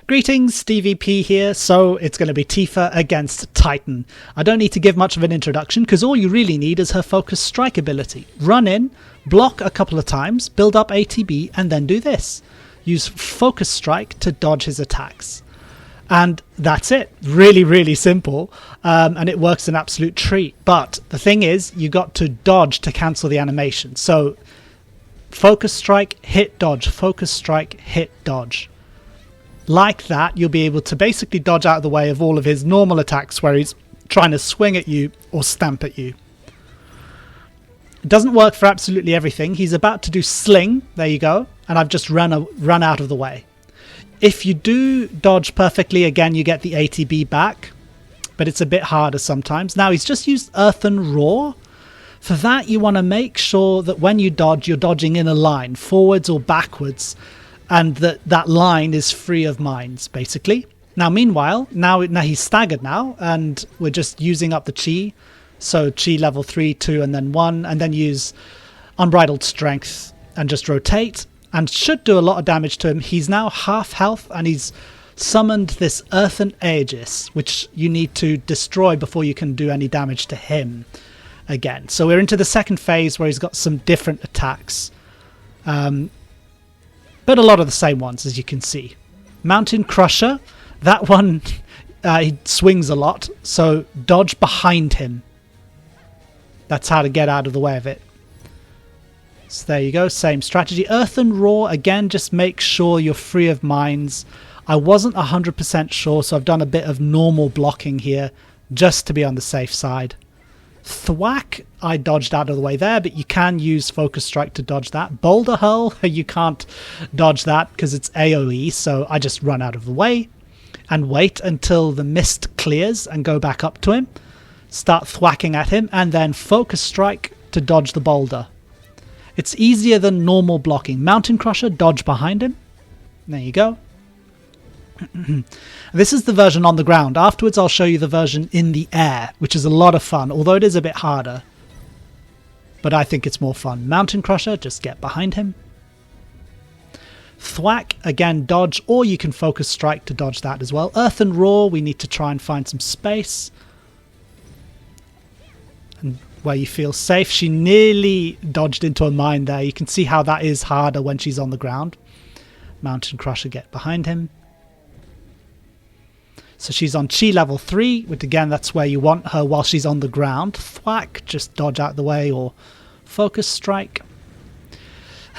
Greetings, DVP here. So it's going to be Tifa against Titan. I don't need to give much of an introduction because all you really need is her focus strike ability. Run in, block a couple of times, build up ATB, and then do this. Use focus strike to dodge his attacks. And that's it. Really, really simple. And it works an absolute treat. But the thing is, you got to dodge to cancel the animation. So focus strike, hit dodge, focus strike, hit dodge. Like that, you'll be able to basically dodge out of the way of all of his normal attacks where he's trying to swing at you or stamp at you. It doesn't work for absolutely everything. He's about to do sling. There you go. And I've just run out of the way. If you do dodge perfectly, again, you get the ATB back. But it's a bit harder sometimes. Now, he's just used Earthen Roar. For that, you want to make sure that when you dodge, you're dodging in a line, forwards or backwards. And that line is free of mines, basically. Now, meanwhile, now he's staggered now, and we're just using up the chi. So chi level 3, 2, and then 1, and then use Unbridled Strength and just rotate, and should do a lot of damage to him. He's now half health, and he's summoned this Earthen Aegis, which you need to destroy before you can do any damage to him again. So we're into the second phase where he's got some different attacks. But a lot of the same ones, as you can see. Mountain Crusher, that one, he swings a lot, so dodge behind him. That's how to get out of the way of it. So there you go, same strategy. Earthen Roar, again, just make sure you're free of mines. I wasn't 100% sure, so I've done a bit of normal blocking here, just to be on the safe side. Thwack, I dodged out of the way there, but you can use Focus Strike to dodge that. Boulder Hurl, you can't dodge that because it's AoE, so I just run out of the way and wait until the mist clears and go back up to him. Start thwacking at him, and then Focus Strike to dodge the boulder. It's easier than normal blocking. Mountain Crusher, dodge behind him. There you go. This is the version on the ground. Afterwards I'll show you the version in the air, which is a lot of fun, although it is a bit harder. But I think it's more fun. Mountain Crusher, just get behind him. Thwack, again, dodge, or you can Focus Strike to dodge that as well. Earthen Roar, we need to try and find some space. And where you feel safe. She nearly dodged into a mine there. You can see how that is harder when she's on the ground. Mountain Crusher, get behind him. So she's on chi level 3, which again, that's where you want her while she's on the ground. Thwack, just dodge out the way, or Focus Strike.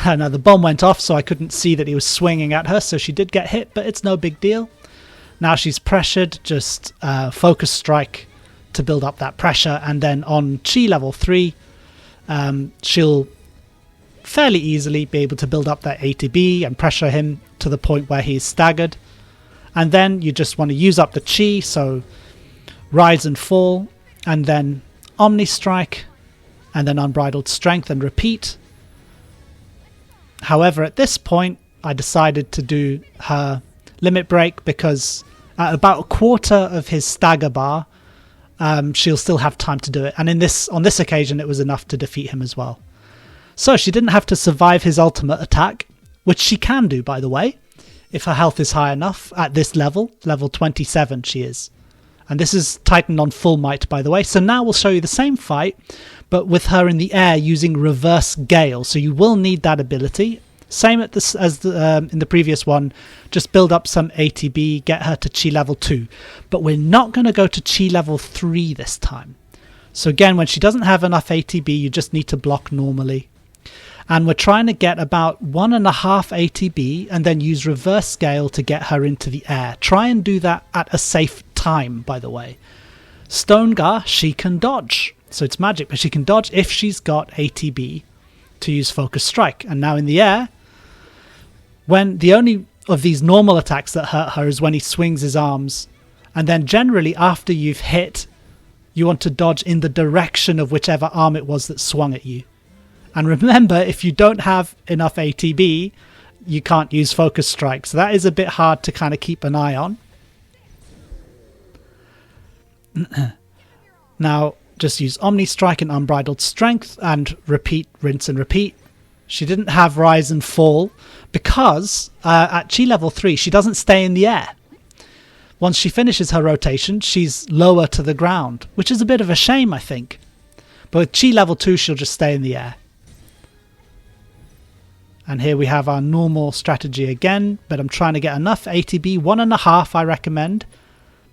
Now the bomb went off, so I couldn't see that he was swinging at her, so she did get hit, but it's no big deal. Now she's pressured, just Focus Strike to build up that pressure, and then on chi level 3, she'll fairly easily be able to build up that ATB and pressure him to the point where he's staggered. And then you just want to use up the chi, so rise and fall, and then Omni Strike, and then Unbridled Strength and repeat. However, at this point, I decided to do her Limit Break because at about a quarter of his stagger bar, she'll still have time to do it. And on this occasion, it was enough to defeat him as well. So she didn't have to survive his ultimate attack, which she can do, by the way. If her health is high enough at this level 27 she is. And this is Titan on full might, by the way. So now we'll show you the same fight, but with her in the air using Reverse Gale. So you will need that ability. Same as in the previous one. Just build up some ATB, get her to chi level 2. But we're not going to go to chi level 3 this time. So again, when she doesn't have enough ATB, you just need to block normally. And we're trying to get about 1.5 ATB and then use Reverse Scale to get her into the air. Try and do that at a safe time, by the way. Stonegar, she can dodge. So it's magic, but she can dodge if she's got ATB to use Focus Strike. And now in the air, when the only of these normal attacks that hurt her is when he swings his arms. And then generally after you've hit, you want to dodge in the direction of whichever arm it was that swung at you. And remember, if you don't have enough ATB, you can't use Focus Strike. So that is a bit hard to kind of keep an eye on. Now, just use Omni Strike and Unbridled Strength and repeat, rinse and repeat. She didn't have Rise and Fall because at Chi level 3, she doesn't stay in the air. Once she finishes her rotation, she's lower to the ground, which is a bit of a shame, I think. But with Chi level 2, she'll just stay in the air. And here we have our normal strategy again, but I'm trying to get enough ATB, 1.5 I recommend,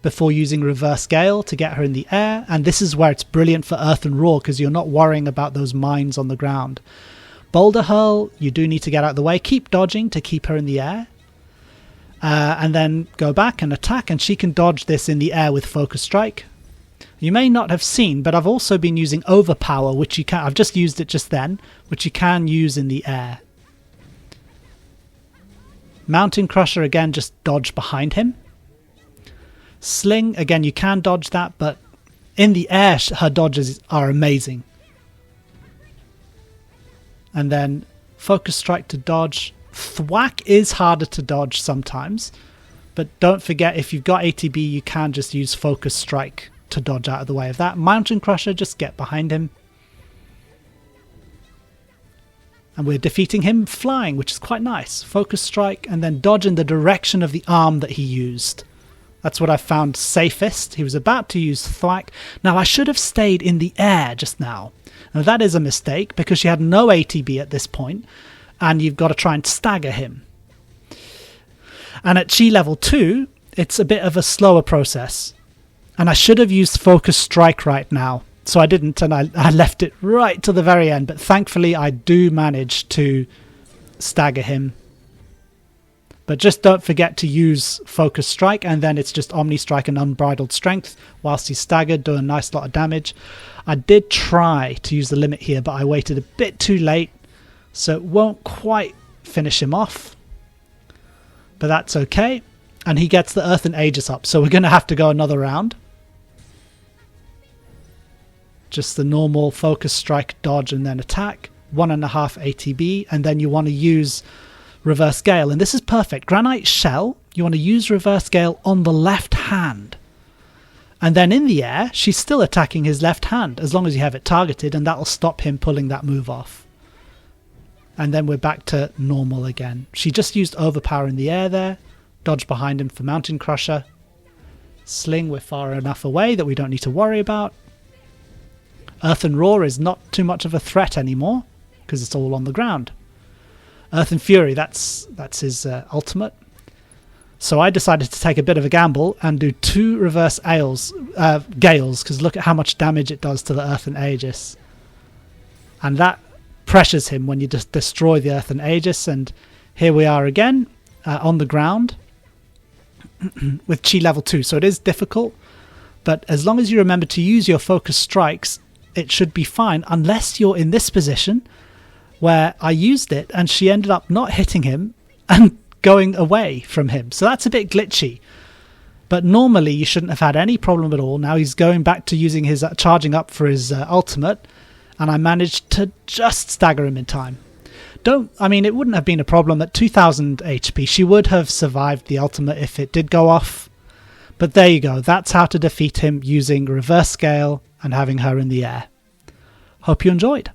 before using reverse gale to get her in the air. And this is where it's brilliant for earth and roar, because you're not worrying about those mines on the ground. Boulder hurl, you do need to get out of the way. Keep dodging to keep her in the air. And then go back and attack, and she can dodge this in the air with focus strike. You may not have seen, but I've also been using overpower, which you can, I've just used it just then, which you can use in the air. Mountain Crusher, again, just dodge behind him. Sling, again, you can dodge that, but in the air, her dodges are amazing. And then focus strike to dodge. Thwack is harder to dodge sometimes, but don't forget, if you've got ATB, you can just use focus strike to dodge out of the way of that. Mountain Crusher, just get behind him. And we're defeating him flying, which is quite nice. Focus strike and then dodge in the direction of the arm that he used. That's what I found safest. He was about to use thwack. Now, I should have stayed in the air just now. Now, that is a mistake because she had no ATB at this point, and you've got to try and stagger him. And at Chi level 2, it's a bit of a slower process. And I should have used focus strike right now. So I didn't, and I left it right to the very end. But thankfully, I do manage to stagger him. But just don't forget to use focus strike, and then it's just omni strike and unbridled strength whilst he's staggered, doing a nice lot of damage. I did try to use the limit here, but I waited a bit too late, so it won't quite finish him off. But that's okay. And he gets the Earthen Aegis up, so we're going to have to go another round. Just the normal focus strike, dodge, and then attack. 1.5 ATB, and then you want to use reverse gale. And this is perfect. Granite Shell, you want to use reverse gale on the left hand. And then in the air, she's still attacking his left hand, as long as you have it targeted, and that'll stop him pulling that move off. And then we're back to normal again. She just used overpower in the air there. Dodge behind him for Mountain Crusher. Sling, we're far enough away that we don't need to worry about. Earthen Roar is not too much of a threat anymore, because it's all on the ground. Earthen Fury, that's his ultimate. So I decided to take a bit of a gamble and do 2 reverse gales, because look at how much damage it does to the Earthen Aegis. And that pressures him when you just destroy the Earthen Aegis. And here we are again, on the ground, with Chi level 2. So it is difficult, but as long as you remember to use your focus strikes, it should be fine, unless you're in this position where I used it and she ended up not hitting him and going away from him. So that's a bit glitchy. But normally you shouldn't have had any problem at all. Now he's going back to using his charging up for his ultimate, and I managed to just stagger him in time. It wouldn't have been a problem at 2000 HP. She would have survived the ultimate if it did go off. But there you go. That's how to defeat him using reverse scale and having her in the air. Hope you enjoyed.